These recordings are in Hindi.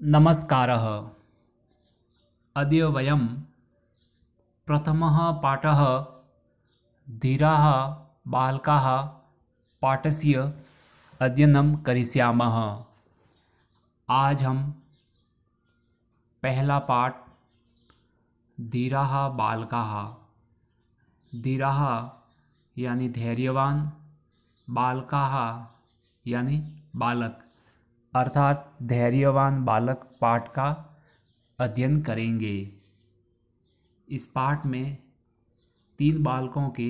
नमस्कारः। अद्य वयं प्रथमः पाठः धीराः बालकाः पाठस्य अध्ययनं करिष्यामः। आज हम पहला पाठ धीराः बालकाः, धीराः यानी धैर्यवान, बालकाः यानी बालक, अर्थात धैर्यवान बालक पाठ का अध्ययन करेंगे। इस पाठ में 3 बालकों के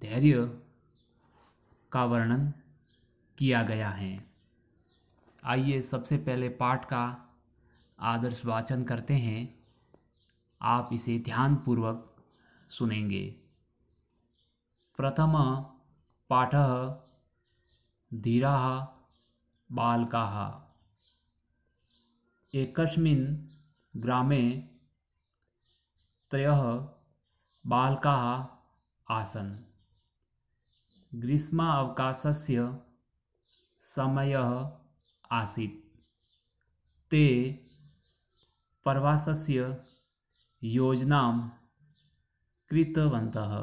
धैर्य का वर्णन किया गया है। आइए सबसे पहले पाठ का आदर्श वाचन करते हैं। आप इसे ध्यानपूर्वक सुनेंगे। प्रथम पाठः धीराः बालकाः। एकस्मिन् ग्रामे त्रयः बालकाः आसन्। ग्रीष्मावकाशस्य समयः आसीत्। ते प्रवासस्य योजनां कृतवन्तः।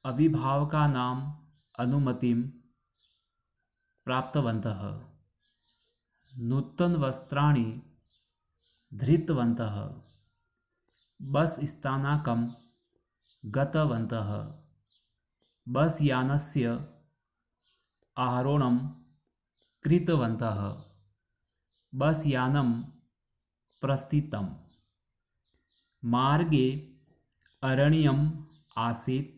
अभिभावकानाम् अनुमतिं प्राप्तवन्तः। नूतनवस्त्राणि धृतवन्तः। बस् स्थानकं गतवन्तः। बस् यानस्य आरोहणं कृतवन्तः। बस् यानं प्रस्थितम्। मार्गे अरण्यम् आसीत्।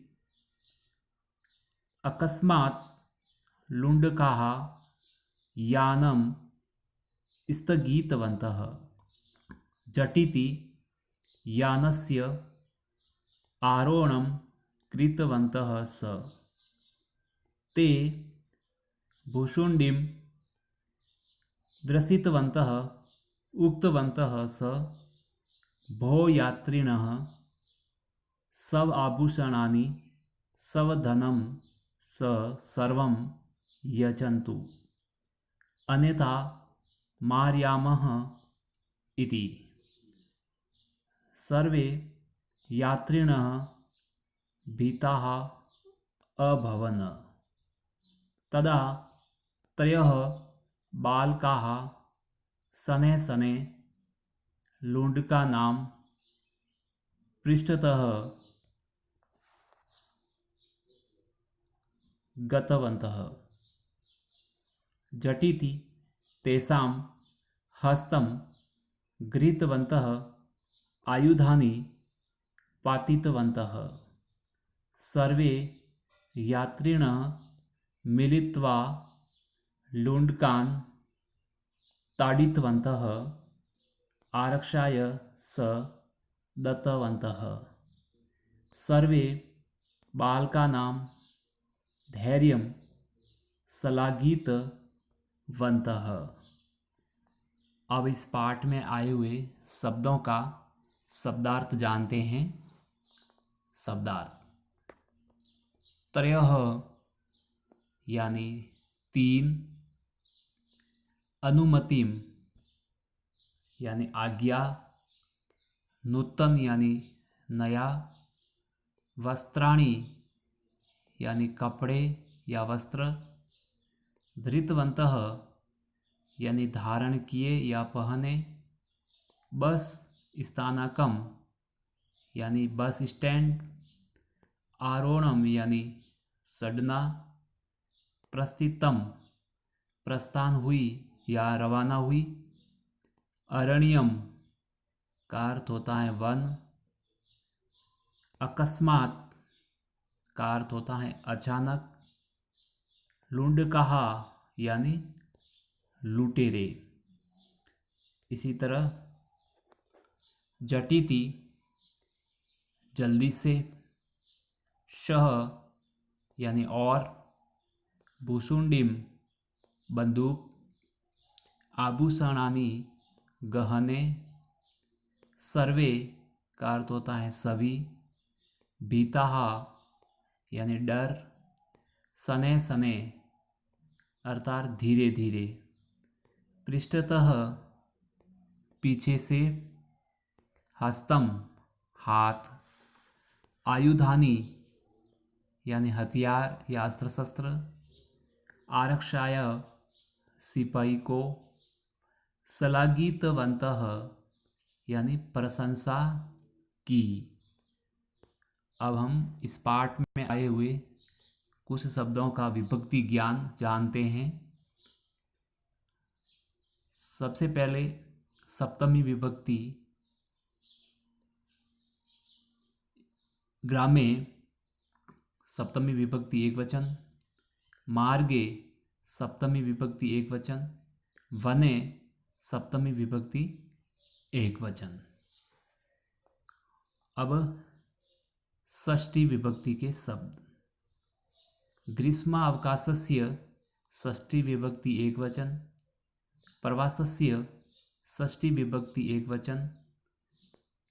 अकस्मात् लुण्डकाः यानं स्थगितवन्तः। झटिति यानस्य आरोहणं कृतवन्तः ते भुशुण्डिं दर्शितवन्तः। उक्तवन्तः भो यात्रिणः, सब आभूषणानि सब धनं सर्वं यच्छन्तु, अन्यथा मारयामः इति। सर्वे यात्रिणः भीताः अभवन्। तदा त्रयः बालकाः शनैः शनैः लुण्डकानां पृष्ठतः गतवन्तः। झटिति तेषां हस्तं गृहीतवन्तः। आयुधानि पातितवन्तः। सर्वे यात्रिणः मिलित्वा लुण्डकान् ताडितवन्तः। आरक्षाय दत्तवन्तः। सर्वे बालकानां धैर्यं श्लाघितवन्तः। अब इस पाठ में आए हुए शब्दों का शब्दार्थ जानते हैं। शब्दार्थ: त्रयः यानी 3, अनुमतिम यानी आज्ञा, नूतन यानी नया, वस्त्राणि यानी कपड़े या वस्त्र, धृतवन्तः यानी धारण किए या पहने, बस स्थानकम यानी बस स्टैंड, आरोहणम यानी चढ़ना, प्रस्थितम प्रस्थान हुई या रवाना हुई, अरण्यम का अर्थ होता है वन, अकस्मात का अर्थ होता है अचानक, लुण्डकाः यानी लुटेरे। इसी तरह झटिति जल्दी से, शह यानी और, भुशुण्डिम बंदूक, आभूषणानि गहने, सर्वे का अर्थ होता है सभी, भीताः यानी डर, शनैः शनैः अर्थात धीरे धीरे, पृष्ठतः पीछे से, हस्तम हाथ, आयुधानी यानी हथियार या अस्त्र शस्त्र, आरक्षाय सिपाही को, सलागितवन्तः यानी प्रशंसा की। अब हम इस पाठ में आए हुए कुछ शब्दों का विभक्ति ज्ञान जानते हैं। सबसे पहले सप्तमी विभक्ति, ग्रामे सप्तमी विभक्ति एक वचन, मार्गे सप्तमी विभक्ति एक वचन, वने सप्तमी विभक्ति एक वचन। अब षष्ठी विभक्ति के शब्द, ग्रीष्मावकाशस्य षष्ठी विभक्ति एक वचन, प्रवासस्य षष्ठी विभक्ति एक वचन,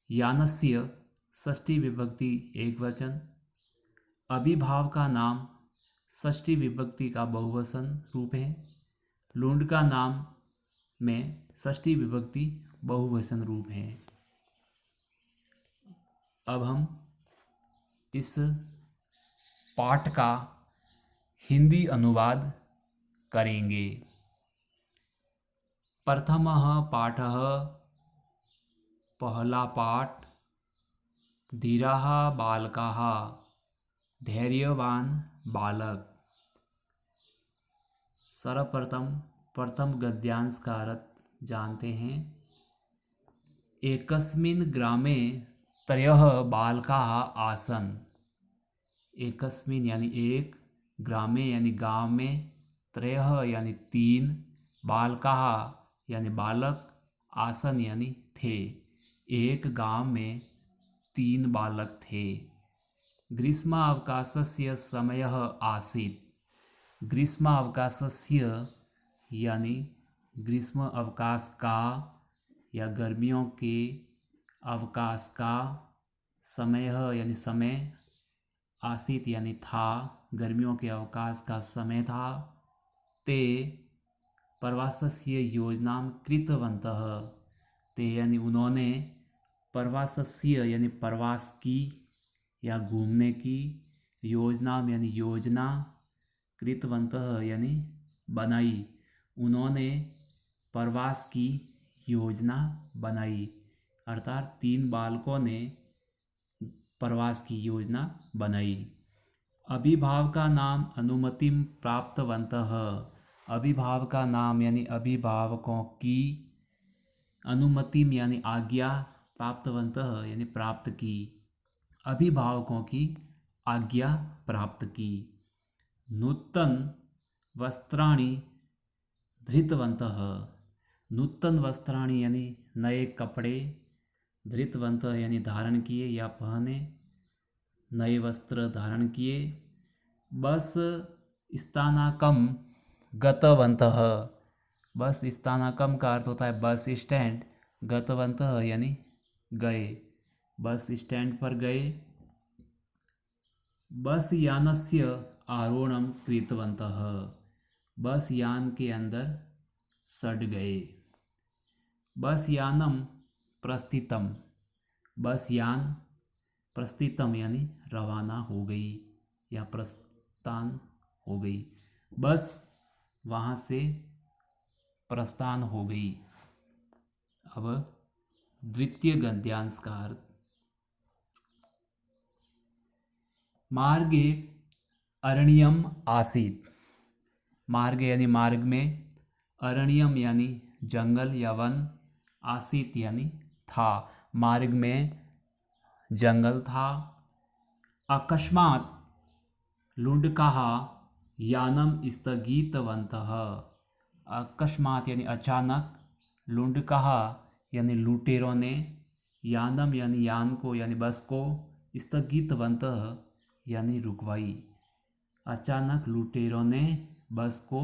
यानस्य षष्ठी विभक्ति एक वचन, अभिभाव का नाम षष्ठी विभक्ति का बहुवचन रूप है, लुंड का नाम में षष्ठी विभक्ति बहुवचन रूप है। अब हम इस पाठ का हिंदी अनुवाद करेंगे। प्रथमः पाठः, पहला पाठ, धीरः बालकः, धैर्यवान बालक। सर्वप्रथम प्रथम गद्यांश का अर्थ जानते हैं। एकस्मिन् ग्रामे त्रयः बालकाः आसन्। एकस्मिन् यानी एक, ग्रामे यानी गांव में, त्रयः यानी तीन, बालकाः यानी बालक, आसन यानी थे। एक गांव में तीन बालक थे। ग्रीष्मावकाशस्य समयः आसीत्। ग्रीष्मावकाशस्य यानी ग्रीष्म अवकाश का या गर्मियों के अवकाश का, समय यानी समय, आसीत यानी था, गर्मियों के अवकाश का समय था। ते प्रवासस्य योजनां कृतवन्तः। ते यानी उन्होंने, प्रवासस्य यानी प्रवास की या घूमने की, योजना यानी योजना, कृतवन्तः यानी बनाई, उन्होंने प्रवास की योजना बनाई। अर्थात तीन बालकों ने प्रवास की योजना बनाई। अभिभाव का नाम अनुमतिम प्राप्तवन्तः। अभिभाव का नाम यानी अभिभावकों की, अनुमतिम यानी आज्ञा, प्राप्तवन्तः यानी प्राप्त की, अभिभावकों की आज्ञा प्राप्त की। नूतन वस्त्राणि धृतवन्तः। नूतन वस्त्राणि यानी नए कपड़े, धृतवन्तः यानी धारण किए या पहने, नए वस्त्र धारण किए। बस स्थानकम गतवन्तः। बस स्थानकम का अर्थ होता है बस स्टैंड, गतवन्तः यानी गए, बस स्टैंड पर गए। बस यानस्य आरोहणं कृतवन्तः। बस यान के अंदर सट गए। बस यानम प्रस्थितम। बस यान प्रस्थितम यानी रवाना हो गई या प्रस्थान हो गई। बस वहाँ से प्रस्थान हो गई। अब द्वितीय गद्यांश का अर्थ, मार्गे अरण्यम आसीत्। मार्ग यानी मार्ग में, अरण्यम यानी जंगल या वन, आसीत यानी था, मार्ग में जंगल था। अकस्मात् लुण्डकाः यानम स्थगितवन्तः। अकस्मात यानी अचानक, लुण्डकाः यानी लुटेरों ने, यानम यानी यान को यानी बस को, स्थगितवन्तः यानी रुकवाई। अचानक लुटेरों ने बस को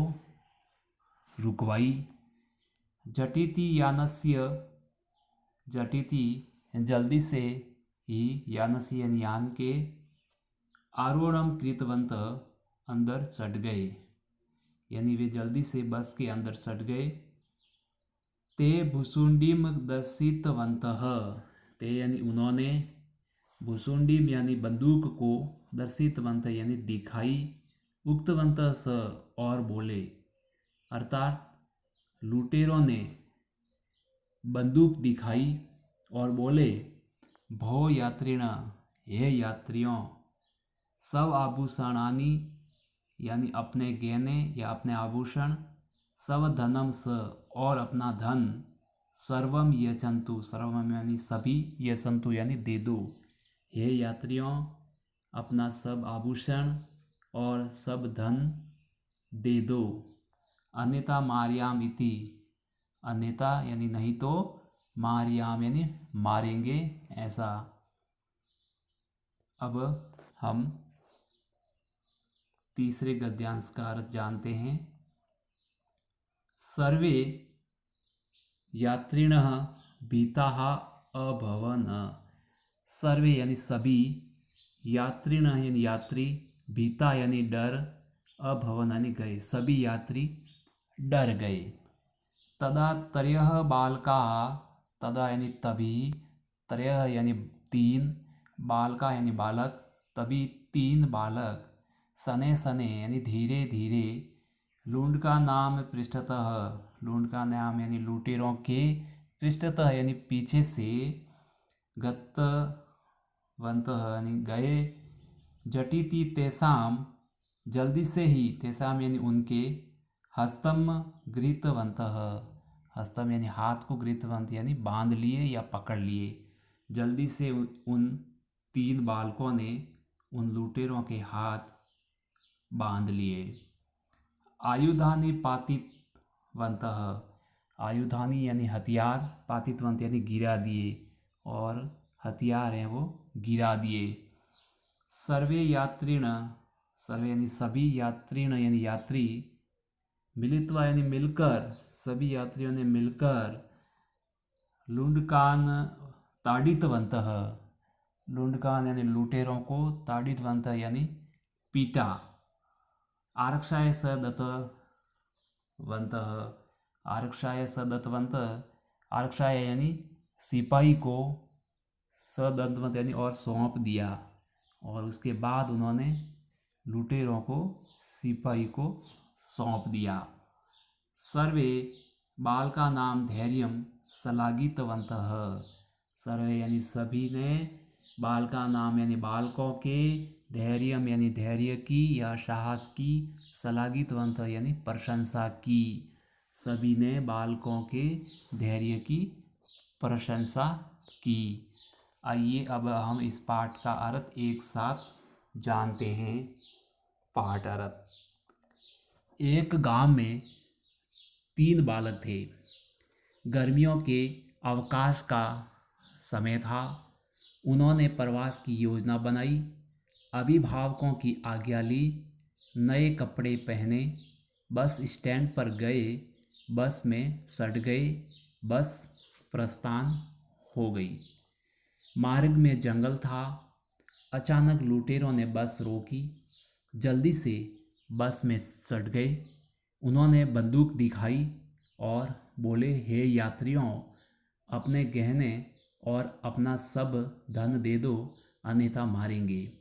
रुकवाई। झटिति यानस्य, झटिति जल्दी से ही, यानस्य यानी यान के, आरोहणम कृतवन्तः अंदर चढ़ गए, यानी वे जल्दी से बस के अंदर चढ़ गए। ते भुसुंडीम दर्शितवन्तः। ते यानी उन्होंने, भुसुंडीम यानी बंदूक को, दर्शितवंत यानी दिखाई, उक्तवंत स और बोले, अर्थात लुटेरों ने बंदूक दिखाई और बोले, भो यात्रिण, हे यात्रियों, सब आभूषणानि यानी अपने गहने या अपने आभूषण, सब धनम स और अपना धन, सर्वम यचंतु, सर्वम यानी सभी, यचंतु यानी दे दो, हे यात्रियों, अपना सब आभूषण और सब धन दे दो। अन्यथा मार्याम इति, अन्यथा यानी नहीं तो, मार्याम यानी मारेंगे, ऐसा। अब हम तीसरे गद्यांश का अर्थ जानते हैं। सर्वे यात्रिणः भीताः अभवन्। सर्वे यानी सभी, यात्रिणः यानी यात्री, भीता यानी डर, अभवन यानी गए, सभी यात्री डर गए। तदा त्रयः बालकाः, तदा यानी तभी, त्रयः यानी तीन, बालका यानी बालक, तभी तीन बालक, सने सने यानी धीरे धीरे, लूंड का नाम पृष्ठतः, लूंड का नाम यानी लुटेरों के, पृष्ठतः यानी पीछे से, गतवन्तः यानी गए, जटिति तेसाम जल्दी से ही, तेसाम यानी उनके, हस्तम गृहीतवन्तः, हस्तम यानी हाथ को, गृहीतवंत यानी बांध लिए या पकड़ लिए, जल्दी से उन तीन बालकों ने उन लुटेरों के हाथ बांध लिए। आयुधानि पातितवन्तः, आयुधानि यानी हथियार, पातितवंत यानी गिरा दिए, और हथियार हैं वो गिरा दिए। सर्वे यात्रिण, सर्वे यानी सभी, यात्रिण यानी यात्री, मिलित्वा यानी मिलकर, सभी यात्रियों ने मिलकर, लुंडकान ताड़ितवन्तः, लुंडकान यानी लुटेरों को, ताड़ितवन्तः यानी पीटा। आरक्षाय स दत्तवन्तः, आरक्षाय स दत्तवन्तः, आरक्षाय यानी सिपाही को, सदत्तवंत यानी और सौंप दिया, और उसके बाद उन्होंने लुटेरों को, सिपाही को सौंप दिया। सर्वे बालका नाम धैर्यम सलागितवन्तः, सर्वे यानी सभी ने, बालका नाम यानी बालकों के, धैर्यम यानी धैर्य की या साहस की, सलागितवंत यानी प्रशंसा की, सभी ने बालकों के धैर्य की प्रशंसा की। आइए अब हम इस पाठ का अर्थ एक साथ जानते हैं। पाठ अर्थ। एक गांव में तीन बालक थे। गर्मियों के अवकाश का समय था। उन्होंने प्रवास की योजना बनाई, अभिभावकों की आज्ञा ली, नए कपड़े पहने, बस स्टैंड पर गए, बस में सट गए, बस प्रस्थान हो गई। मार्ग में जंगल था। अचानक लुटेरों ने बस रोकी, जल्दी से बस में सट गए। उन्होंने बंदूक दिखाई और बोले, हे यात्रियों, अपने गहने और अपना सब धन दे दो, अन्यथा मारेंगे।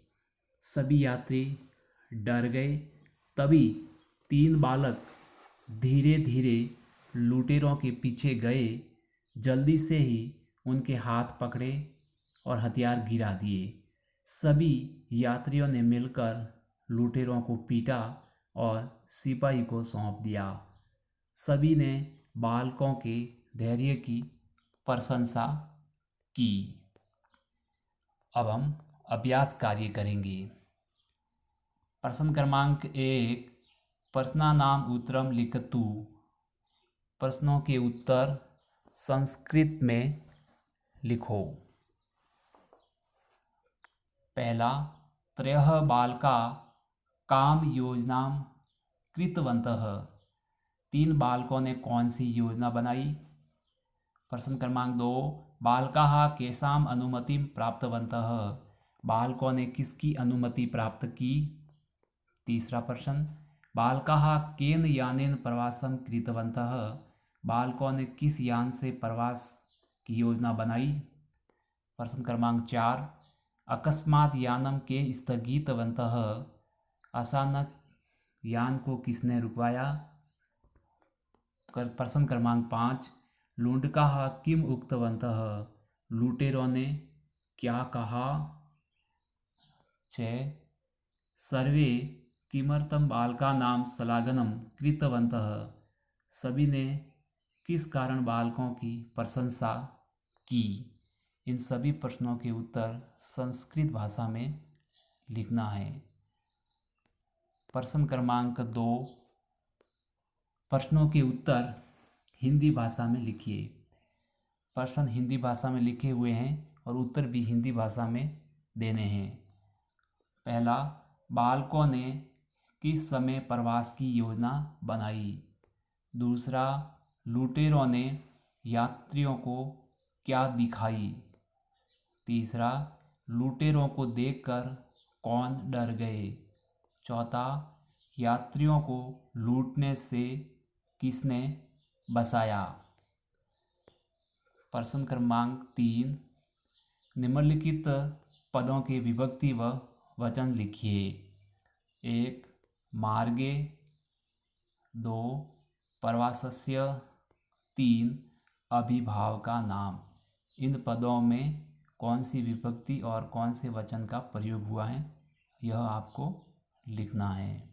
सभी यात्री डर गए। तभी तीन बालक धीरे धीरे लुटेरों के पीछे गए, जल्दी से ही उनके हाथ पकड़े और हथियार गिरा दिए। सभी यात्रियों ने मिलकर लुटेरों को पीटा और सिपाही को सौंप दिया। सभी ने बालकों के धैर्य की प्रशंसा की। अब हम अभ्यास कार्य करेंगे। प्रश्न क्रमांक 1, प्रश्नानाम उत्तरम लिखतु। प्रश्नों के उत्तर संस्कृत में लिखो। पहला, त्रयः बालका काम योजनां कृतवन्तः। तीन बालकों ने कौन सी योजना बनाई? प्रश्न क्रमांक 2, बालकाः केषाम् अनुमतिं प्राप्तवन्तः। बालकों ने किसकी अनुमति प्राप्त की? तीसरा प्रश्न, बालकाः केन यानेन प्रवासं कृतवन्तः। बालकों ने किस यान से प्रवास की योजना बनाई? प्रश्न क्रमांक 4, अकस्मात यानम के स्थगितवन्तः, अचानक यान को किसने रुकवाया? प्रश्न क्रमांक 5, लुण्डकाः किम उक्तवन्तः, लुटेरों ने क्या कहा? 6, सर्वे किमर्थं बालकानां श्लाघनं कृतवन्तः, सभी ने किस कारण बालकों की प्रशंसा की? इन सभी प्रश्नों के उत्तर संस्कृत भाषा में लिखना है। प्रश्न क्रमांक 2, प्रश्नों के उत्तर हिंदी भाषा में लिखिए। प्रश्न हिंदी भाषा में लिखे हुए हैं और उत्तर भी हिंदी भाषा में देने हैं। पहला, बालकों ने किस समय प्रवास की योजना बनाई? दूसरा, लुटेरों ने यात्रियों को क्या दिखाई? तीसरा, लुटेरों को देखकर कौन डर गए? चौथा, यात्रियों को लूटने से किसने बचाया? प्रश्न क्रमांक 3, निम्नलिखित पदों के विभक्ति व वचन लिखिए। 1, मार्गे, 2, प्रवासस्य, 3, अभिभाव का नाम। इन पदों में कौन सी विभक्ति और कौन से वचन का प्रयोग हुआ है, यह आपको लिखना है।